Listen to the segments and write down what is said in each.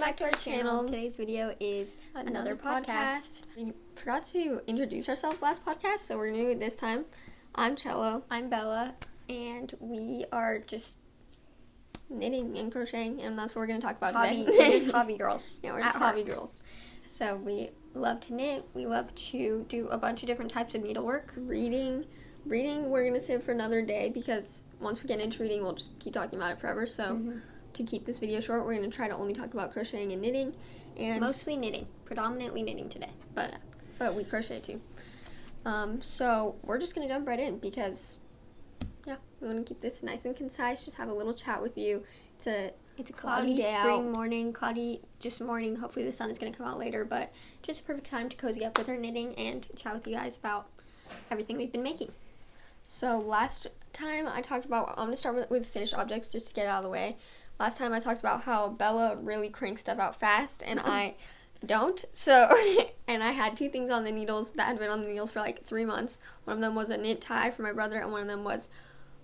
back to our channel. Today's video is another podcast. We forgot to introduce ourselves last podcast, so we're going to do it this time. I'm Cello. I'm Bella, and we are just knitting and crocheting, and that's what we're going to talk about today. We're just hobby girls. Yeah, we're just hobby girls. So we love to knit. We love to do a bunch of different types of needlework. Reading, we're going to save for another day, because once we get into reading, we'll just keep talking about it forever, so... To keep this video short, we're going to try to only talk about crocheting and knitting. And mostly knitting. Predominantly knitting today. But we crochet too. So we're just going to jump right in because, yeah, we want to keep this nice and concise. Just have a little chat with you. It's a cloudy day spring morning. Cloudy just morning. Hopefully the sun is going to come out later. But just a perfect time to cozy up with our knitting and chat with you guys about everything we've been making. So last time I talked about, I'm going to start with finished objects just to get it out of the way. Last time I talked about how Bella really cranks stuff out fast, and I don't. So, and I had two things on the needles that had been on the needles for like 3 months. One of them was a knit tie for my brother, and one of them was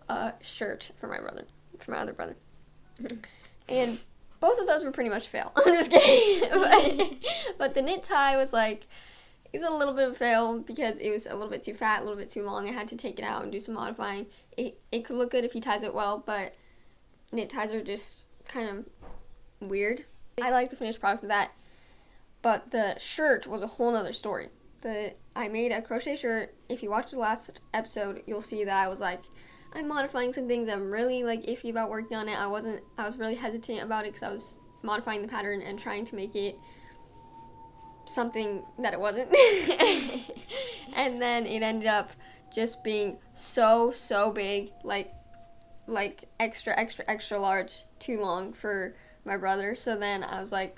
a shirt for my other brother. And both of those were pretty much fail. I'm just kidding. But the knit tie was like, it was a little bit of a fail because it was a little bit too fat, a little bit too long. I had to take it out and do some modifying. It could look good if he ties it well, but knit ties are just kind of weird. I like the finished product of that, but the shirt was a whole nother story. I made a crochet shirt. If you watch the last episode, you'll see that I was like, I'm modifying some things. I'm really like iffy about working on it. I was really hesitant about it because I was modifying the pattern and trying to make it something that it wasn't. And then it ended up just being so big, like extra large, too long for my brother. So then I was like,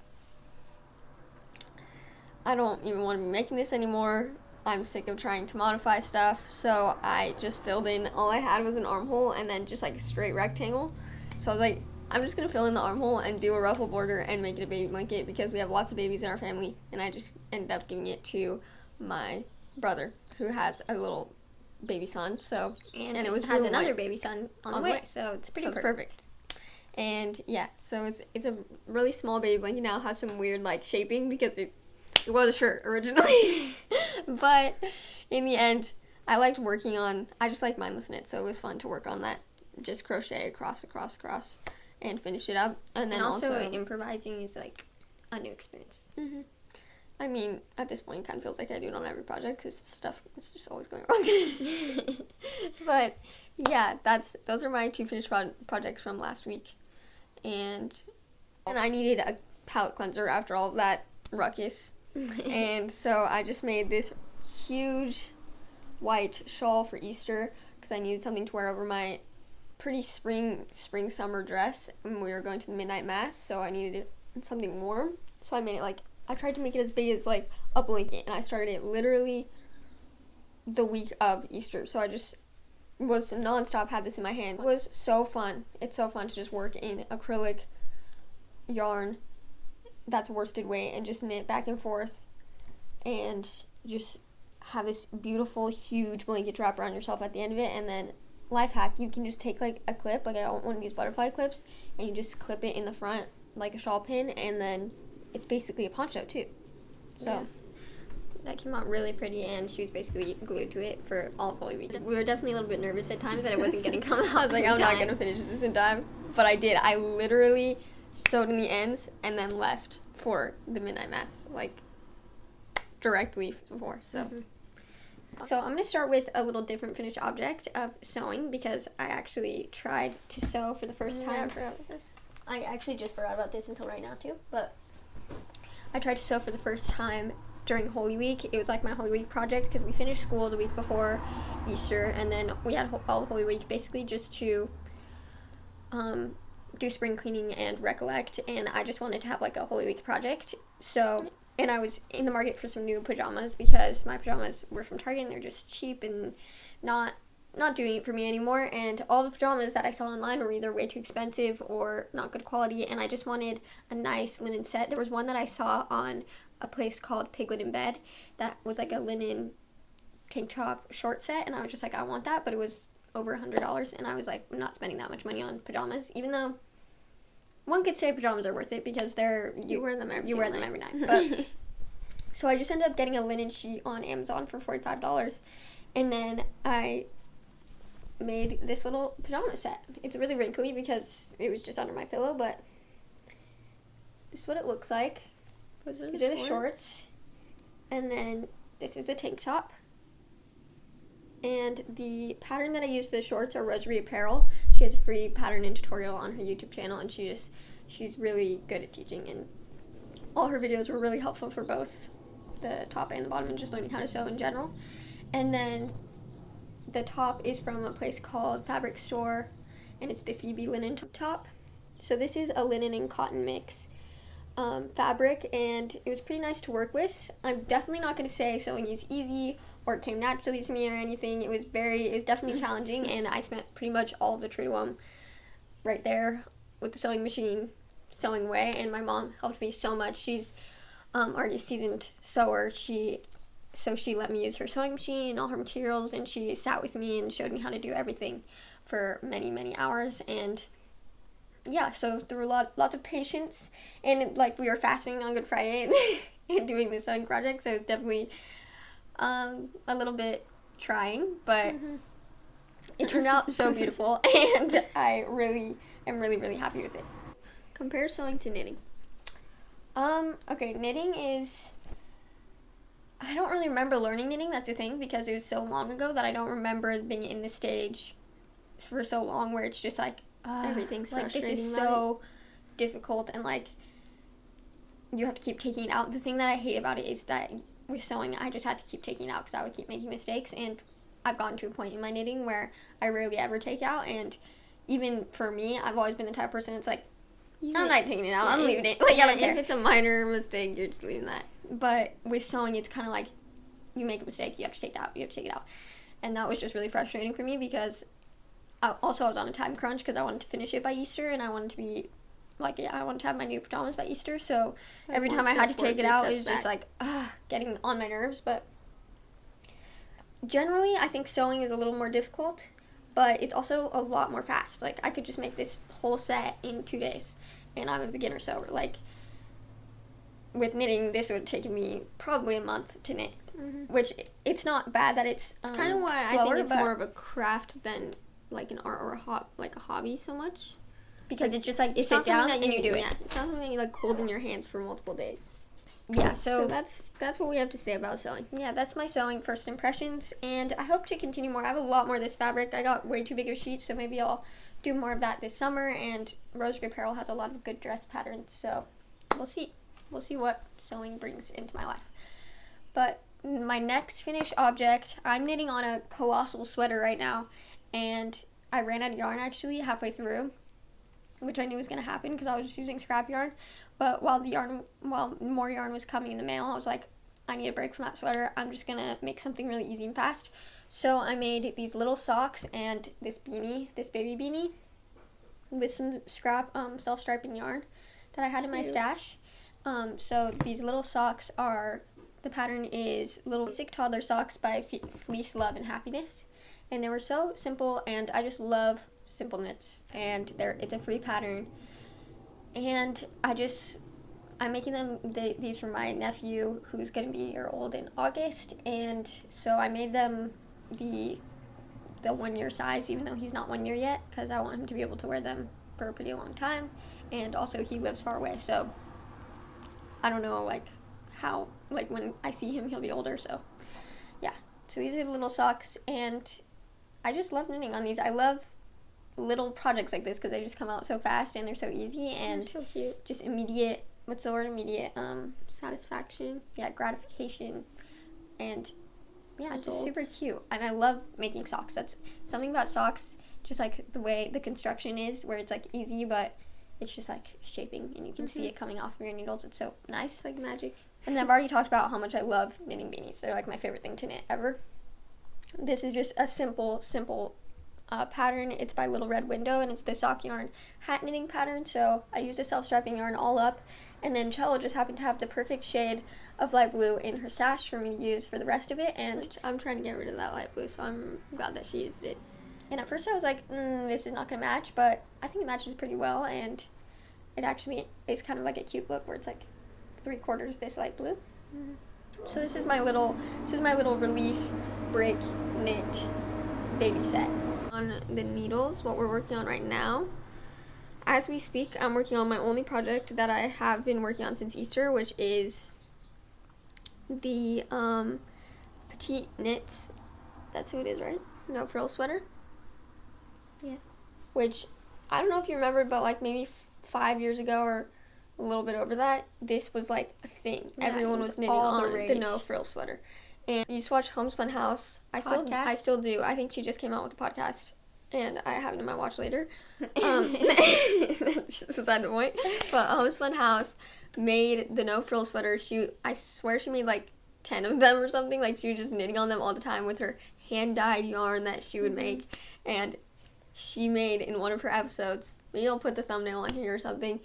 I don't even want to be making this anymore. I'm sick of trying to modify stuff. So I just filled in, all I had was an armhole and then just like a straight rectangle. So I was like, I'm just going to fill in the armhole and do a ruffle border and make it a baby blanket because we have lots of babies in our family. And I just ended up giving it to my brother who has a little baby son, so and it has another baby son on the way, so it's perfect. And yeah, so it's a really small baby blanket now. It has some weird like shaping because it was a shirt originally. But in the end, I liked working on, I just like mindless knit, so it was fun to work on that. Just crochet across and finish it up. And then also improvising is like a new experience. Mm-hmm. I mean, at this point, it kind of feels like I do it on every project because stuff is just always going wrong. But yeah, those are my two finished projects from last week, and I needed a palette cleanser after all of that ruckus, and so I just made this huge white shawl for Easter because I needed something to wear over my pretty spring summer dress, and we were going to the midnight mass, so I needed something warm. So I made it I tried to make it as big as, like, a blanket, and I started it literally the week of Easter. So I just was nonstop, had this in my hand. It was so fun. It's so fun to just work in acrylic yarn that's worsted weight and just knit back and forth and just have this beautiful, huge blanket to wrap around yourself at the end of it. And then, life hack, you can just take, like, a clip, like I want one of these butterfly clips, and you just clip it in the front like a shawl pin, and then it's basically a poncho too. So yeah. That came out really pretty, and she was basically glued to it for all of Holy Week. We were definitely a little bit nervous at times that it wasn't going to come out. I was like, I'm not going to finish this in time. But I did. I literally sewed in the ends and then left for the midnight mass, like directly before. So So I'm going to start with a little different finished object of sewing because I actually tried to sew for the first time. I forgot about this. I actually just forgot about this until right now too, but I tried to sew for the first time during Holy Week. It was like my Holy Week project because we finished school the week before Easter, and then we had all of Holy Week basically just to do spring cleaning and recollect, and I just wanted to have like a Holy Week project. So, and I was in the market for some new pajamas because my pajamas were from Target and they're just cheap and not doing it for me anymore, and all the pajamas that I saw online were either way too expensive or not good quality, and I just wanted a nice linen set. There was one that I saw on a place called Piglet in Bed that was like a linen tank top short set, and I was just like, I want that, but it was over $100, and I was like, I'm not spending that much money on pajamas, even though one could say pajamas are worth it because you wear them every night. But so I just ended up getting a linen sheet on Amazon for $45, and then I made this little pajama set. It's really wrinkly because it was just under my pillow, but this is what it looks like. These are the shorts, and then this is the tank top. And the pattern that I use for the shorts are Rosary Apparel. She has a free pattern and tutorial on her YouTube channel, and she's really good at teaching, and all her videos were really helpful for both the top and the bottom and just learning how to sew in general. And then the top is from a place called Fabric Store, and it's the Phoebe linen top. So this is a linen and cotton mix fabric, and it was pretty nice to work with. I'm definitely not going to say sewing is easy or it came naturally to me or anything. It was definitely challenging, and I spent pretty much all of the Triduum right there with the sewing machine sewing away, and my mom helped me so much. She's already a seasoned sewer. So she let me use her sewing machine and all her materials, and she sat with me and showed me how to do everything for many, many hours. And yeah, so there were lots of patience, and like we were fasting on Good Friday and doing the sewing project, so it's definitely a little bit trying, but it turned out so beautiful, and I really am really happy with it. Compare sewing to knitting. Okay, knitting is, I don't really remember learning knitting, that's the thing, because it was so long ago that I don't remember being in this stage for so long where it's just like, everything's like frustrating. This is so difficult, and like you have to keep taking it out. The thing that I hate about it is that with sewing, I just had to keep taking it out because I would keep making mistakes, and I've gotten to a point in my knitting where I rarely ever take out, and even for me, I've always been the type of person that's like, I'm not taking it out, I'm leaving it. Like, I don't care. If it's a minor mistake, you're just leaving that. But with sewing, it's kind of like, you make a mistake, you have to take it out, and that was just really frustrating for me because I was on a time crunch because I wanted to finish it by Easter, and I wanted to be I wanted to have my new pajamas by Easter, so every time I had to take it out, it was just like, getting on my nerves. But generally, I think sewing is a little more difficult, but it's also a lot more fast. Like, I could just make this whole set in 2 days, and I'm a beginner sewer. Like, with knitting, this would have taken me probably a month to knit, which it's not bad that it's kind of why slower, I think it's more of a craft than like an art or a hobby so much. Because it's just like you sit down and you do it. Yeah, it's not something that you like hold in your hands for multiple days. Yeah, so that's what we have to say about sewing. Yeah, that's my sewing first impressions, and I hope to continue more. I have a lot more of this fabric. I got way too big of sheets, so maybe I'll do more of that this summer, and Rosary Apparel has a lot of good dress patterns, so we'll see. We'll see what sewing brings into my life. But my next finished object, I'm knitting on a colossal sweater right now, and I ran out of yarn actually halfway through, which I knew was going to happen because I was just using scrap yarn. But while more yarn was coming in the mail, I was like, I need a break from that sweater. I'm just going to make something really easy and fast. So I made these little socks and this baby beanie, with some scrap self-striping yarn that I had in my stash. So these little socks the pattern is Little Basic Toddler Socks by Fleece, Love, and Happiness. And they were so simple, and I just love simple knits, and it's a free pattern, and I'm making these for my nephew who's going to be a year old in August, and so I made them the 1 year size, even though he's not 1 year yet, because I want him to be able to wear them for a pretty long time, and also he lives far away, so I don't know how when I see him he'll be older, so yeah. So these are the little socks, and I just love knitting on these. I love little projects like this because they just come out so fast and they're so easy and so cute. Just immediate, what's the word, immediate satisfaction, gratification, and results. Just super cute. And I love making socks. That's something about socks, just like the way the construction is, where it's like easy, but it's just like shaping and you can see it coming off of your needles. It's so nice. It's like magic. And I've already talked about how much I love knitting beanies. They're like my favorite thing to knit ever. This is just a simple pattern. It's by Little Red Window, and it's the sock yarn hat knitting pattern. So I used a self-striping yarn all up, and then Shawl just happened to have the perfect shade of light blue in her stash for me to use for the rest of it. And which I'm trying to get rid of that light blue, so I'm glad that she used it. And at first I was like, this is not going to match, but I think it matches pretty well, and it actually is kind of like a cute look where it's like 3/4 this light blue. Mm-hmm. So this is my little relief break knit baby set. On the needles, what we're working on right now, as we speak, I'm working on my only project that I have been working on since Easter, which is the petite knits. That's who it is, right? No frills sweater. Yeah. Which I don't know if you remember, but like maybe 5 years ago or a little bit over that, this was like a thing. Yeah, Everyone was knitting on the no frill sweater. And I used to watch Homespun House. I still do. I think she just came out with a podcast, and I have it in my watch later. That's beside the point. But Homespun House made the no frill sweater. I swear she made like 10 of them or something. Like she was just knitting on them all the time with her hand-dyed yarn that she would make. And she made in one of her episodes, maybe I'll put the thumbnail on here or something,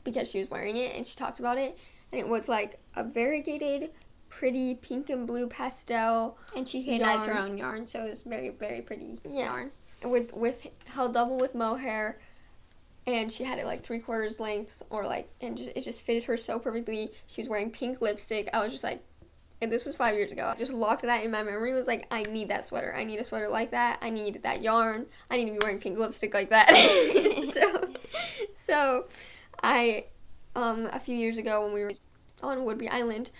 because she was wearing it and she talked about it, and it was like a variegated, pretty pink and blue pastel. And she hand-dyes her own yarn, so it was very, very pretty yarn. With held double with mohair, and she had it like 3/4 lengths, or like, and it just fitted her so perfectly. She was wearing pink lipstick. I was just like, and this was 5 years ago. I just locked that in my memory. It was like, I need that sweater. I need a sweater like that. I need that yarn. I need to be wearing pink lipstick like that. so I, a few years ago when we were on Woodby Island,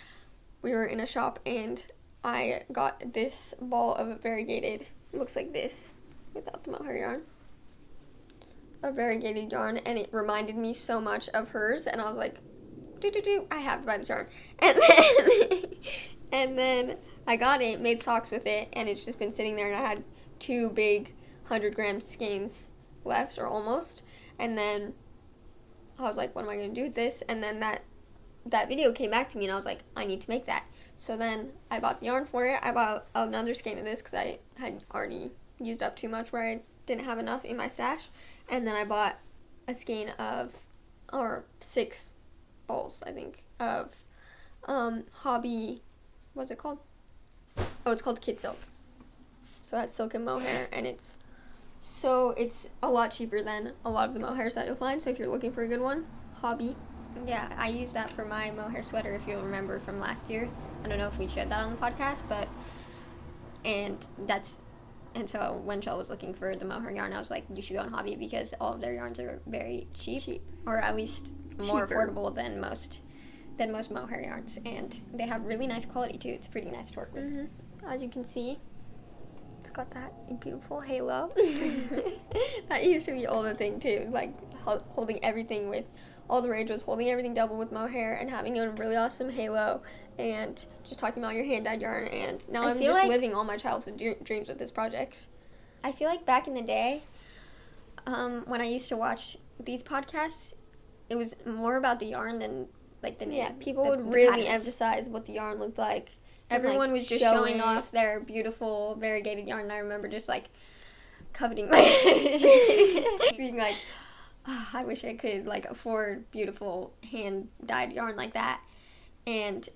we were in a shop and I got this ball of variegated, it looks like this, without the mohair yarn, a variegated yarn, and it reminded me so much of hers, and I was like, I have to buy this yarn. And then I got it, made socks with it, and it's just been sitting there, and I had 2 big 100-gram skeins left, or almost, and then I was like, what am I going to do with this? And then that video came back to me, and I was like, I need to make that. So then I bought the yarn for it. I bought another skein of this because I had already used up too much where I didn't have enough in my stash. And then I bought a skein of, or 6 bowls, I think, of Hobby, what's it called? Oh, it's called Kid Silk. So it has silk and mohair, and it's a lot cheaper than a lot of the mohairs that you'll find. So if you're looking for a good one, Hobby. Yeah, I used that for my mohair sweater, if you'll remember from last year. I don't know if we shared that on the podcast, but, and so when Shawl was looking for the mohair yarn, I was like, you should go on Hobby because all of their yarns are very cheap. Or at least more affordable than most mohair yarns, and they have really nice quality too. It's pretty nice to work with. Mm-hmm. As you can see, it's got that beautiful halo. That used to be all the thing too, like holding everything with all the rage was holding everything double with mohair and having a really awesome halo, and just talking about your hand-dyed yarn. And now I'm just living all my childhood dreams with this project. I feel like back in the day, when I used to watch these podcasts, it was more about the yarn than like the knit. Yeah, people would really emphasize what the yarn looked like. Everyone was just showing off their beautiful variegated yarn, and I remember just like coveting my just kidding. Being like, oh, I wish I could like afford beautiful hand-dyed yarn like that. And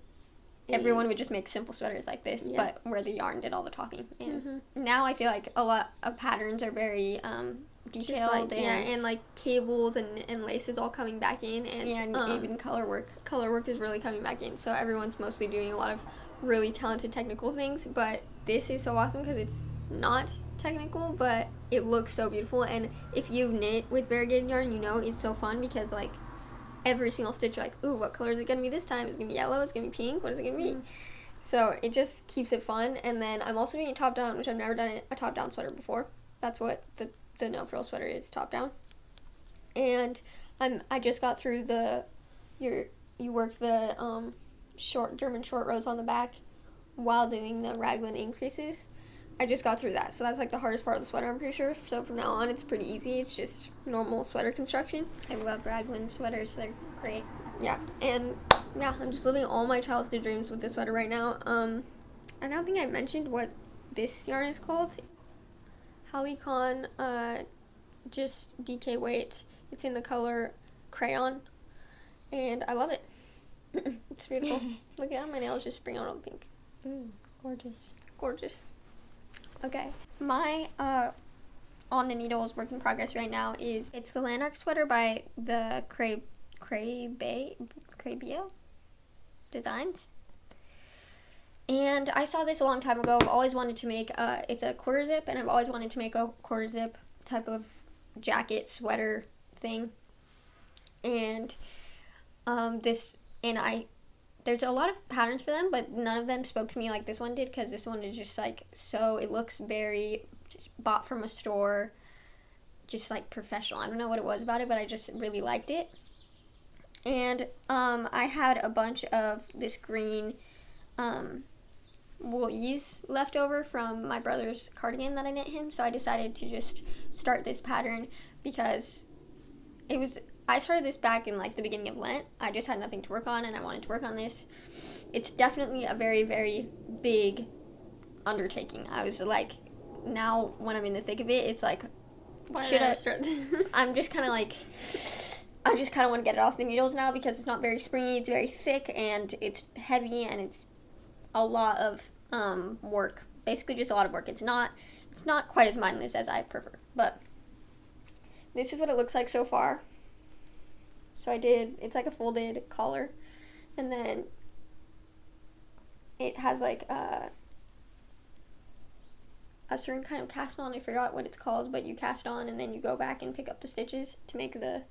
everyone would just make simple sweaters like this, but where the yarn did all the talking. And now I feel like a lot of patterns are very detailed, and like cables and laces all coming back in, and even color work is really coming back in. So everyone's mostly doing a lot of really talented technical things, but this is so awesome because it's not technical, but it looks so beautiful. And if you knit with variegated yarn, you know it's so fun because like every single stitch you're like, ooh, what color is it gonna be this time? Is it gonna be yellow? Is it gonna be pink? What is it gonna be? So it just keeps it fun. And then I'm also doing a top down, which I've never done a top down sweater before. That's what the no frill sweater is, top down. And I just got through you work the German short rows on the back while doing the raglan increases. I just got through that, so that's like the hardest part of the sweater, I'm pretty sure. So from now on it's pretty easy. It's just normal sweater construction. I love raglan sweaters, they're great. Yeah, and I'm just living all my childhood dreams with this sweater right now. I don't think I mentioned what this yarn is called. Halicon, just DK weight. It's in the color crayon, and I love it. It's beautiful. Look at how my nails just bring out all the pink. Ooh, gorgeous. Gorgeous. Okay, my on the needles work in progress right now it's the Lanark sweater by the Crepe Crabio Designs. And I saw this a long time ago. I've always wanted to make, it's a quarter zip, and I've always wanted to make a quarter zip type of jacket, sweater thing. And there's a lot of patterns for them, but none of them spoke to me like this one did, because this one is just like, so it looks very just bought from a store, just like professional. I don't know what it was about it, but I just really liked it. And I had a bunch of this green woolies left over from my brother's cardigan that I knit him, so I decided to just start this pattern because I started this back in like the beginning of Lent. I just had nothing to work on and I wanted to work on this. It's definitely a very, very big undertaking. I was like, now when I'm in the thick of it, it's like, should I start this? I just kind of want to get it off the needles now because it's not very springy. It's very thick and it's heavy and it's a lot of work. Basically just a lot of work. It's not quite as mindless as I prefer. But this is what it looks like so far. So it's like a folded collar, and then it has like a certain kind of cast on. I forgot what it's called, but you cast on and then you go back and pick up the stitches to make the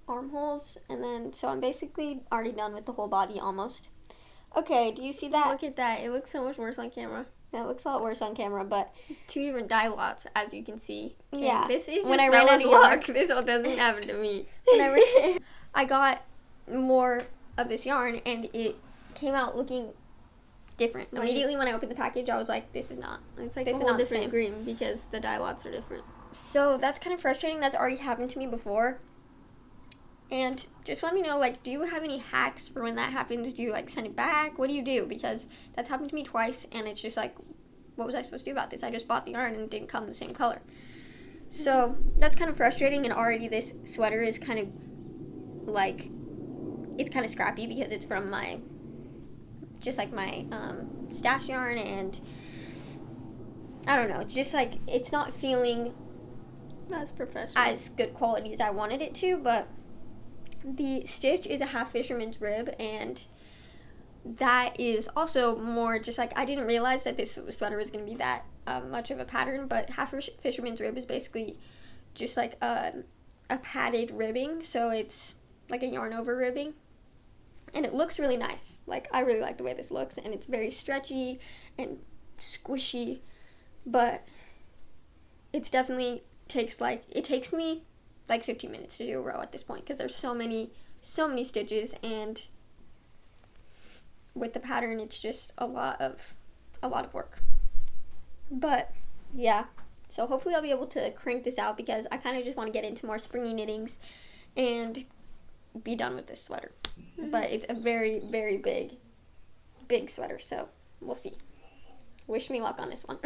armholes. And then, so I'm basically already done with the whole body almost. Okay, do you see that? Look at that. It looks so much worse on camera. Yeah, it looks a lot worse on camera, but 2 different dye lots, as you can see. Okay, yeah. This is when I ran out of luck. This all doesn't happen to me. I got more of this yarn, and it came out looking different. Immediately when I opened the package, I was like, this is not. It's like a whole different green because the dye lots are different. So that's kind of frustrating. That's already happened to me before. And just let me know, like, do you have any hacks for when that happens? Do you, like, send it back? What do you do? Because that's happened to me twice, and it's just like, what was I supposed to do about this? I just bought the yarn and it didn't come the same color. So that's kind of frustrating, and already this sweater is kind of, like, it's kind of scrappy because it's from my stash yarn, and I don't know. It's just, like, it's not feeling as professional, as good quality as I wanted it to, but the stitch is a half fisherman's rib, and that is also more just like, I didn't realize that this sweater was going to be that much of a pattern, but half fisherman's rib is basically just like a padded ribbing, so it's like a yarn over ribbing, and it looks really nice. Like, I really like the way this looks, and it's very stretchy and squishy, but it's definitely takes me like 15 minutes to do a row at this point because there's so many stitches, and with the pattern it's just a lot of work. But yeah, so hopefully I'll be able to crank this out because I kind of just want to get into more springy knittings and be done with this sweater. Mm-hmm. But it's a very, very big sweater, so we'll see. Wish me luck on this one.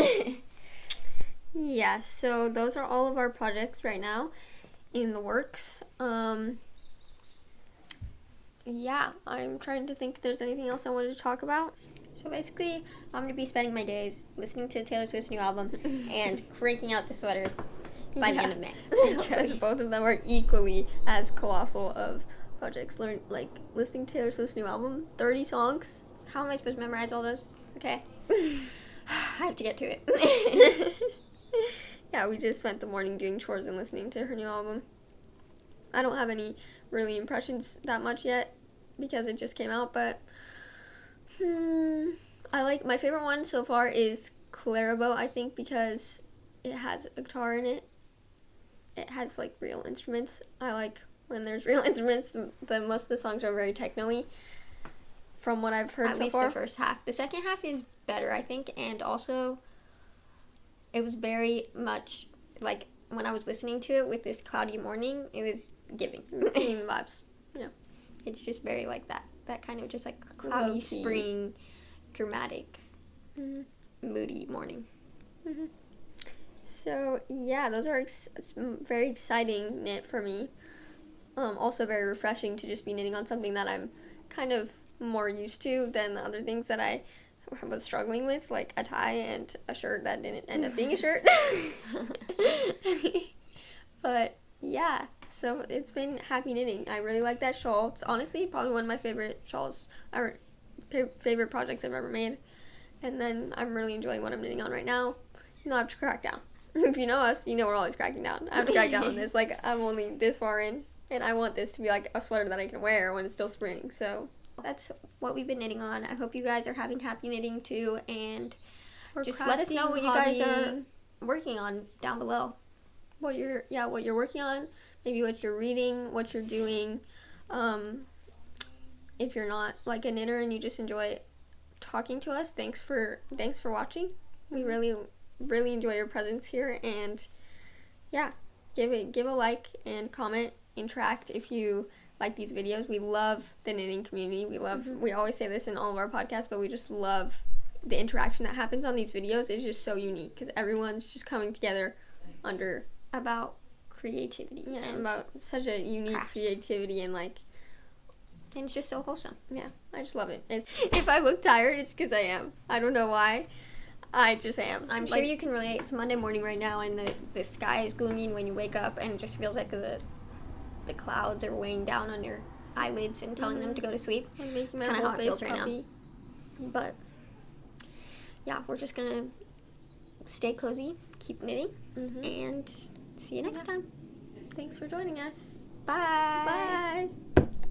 Yeah, so those are all of our projects right now in the works. Yeah, I'm trying to think if there's anything else I wanted to talk about. So basically, I'm going to be spending my days listening to Taylor Swift's new album and cranking out the sweater by the end of May. Because both of them are equally as colossal of projects. Listening to Taylor Swift's new album, 30 songs. How am I supposed to memorize all those? Okay. I have to get to it. Yeah, we just spent the morning doing chores and listening to her new album. I don't have any really impressions that much yet because it just came out, but my favorite one so far is Clarabo, I think, because it has a guitar in it. It has like real instruments. I like when there's real instruments, but most of the songs are very techno-y from what I've heard so far. At least the first half. The second half is better, I think, and also it was very much like when I was listening to it with this cloudy morning, it was giving the vibes. Yeah. It's just very like that kind of just like cloudy low-key spring, dramatic, moody morning. Mm-hmm. So yeah, those are very exciting knit for me. Also very refreshing to just be knitting on something that I'm kind of more used to than the other things that I was struggling with, like a tie and a shirt that didn't end up being a shirt. But yeah, So it's been happy knitting. I really like that shawl. It's honestly probably one of my favorite shawls, or favorite projects I've ever made. And then I'm really enjoying what I'm knitting on right now. You know, I have to crack down. If you know us, you know we're always cracking down. I have to crack down on this. Like, I'm only this far in, and I want this to be like a sweater that I can wear when it's still spring. So that's what we've been knitting on. I hope you guys are having happy knitting too, and just crafting, let us know what you guys are working on down below. What you're working on, maybe what you're reading, what you're doing. If you're not like a knitter and you just enjoy talking to us, thanks for watching. We really enjoy your presence here, and yeah, give a like and comment, interact if you like these videos. We love the knitting community. We always say this in all of our podcasts, but we just love the interaction that happens on these videos. Is just so unique because everyone's just coming together about creativity. Yeah, about such a unique creativity, and it's just so wholesome. Yeah, I just love it. If I look tired, it's because I am. I don't know why. I just am. I'm sure you can relate. It's Monday morning right now, and the sky is gloomy when you wake up, and it just feels like the clouds are weighing down on your eyelids and telling them to go to sleep. I'm making my whole whole face feels right puffy. now. But yeah, we're just gonna stay cozy, keep knitting, and see you next time. Thanks for joining us. Bye. Bye.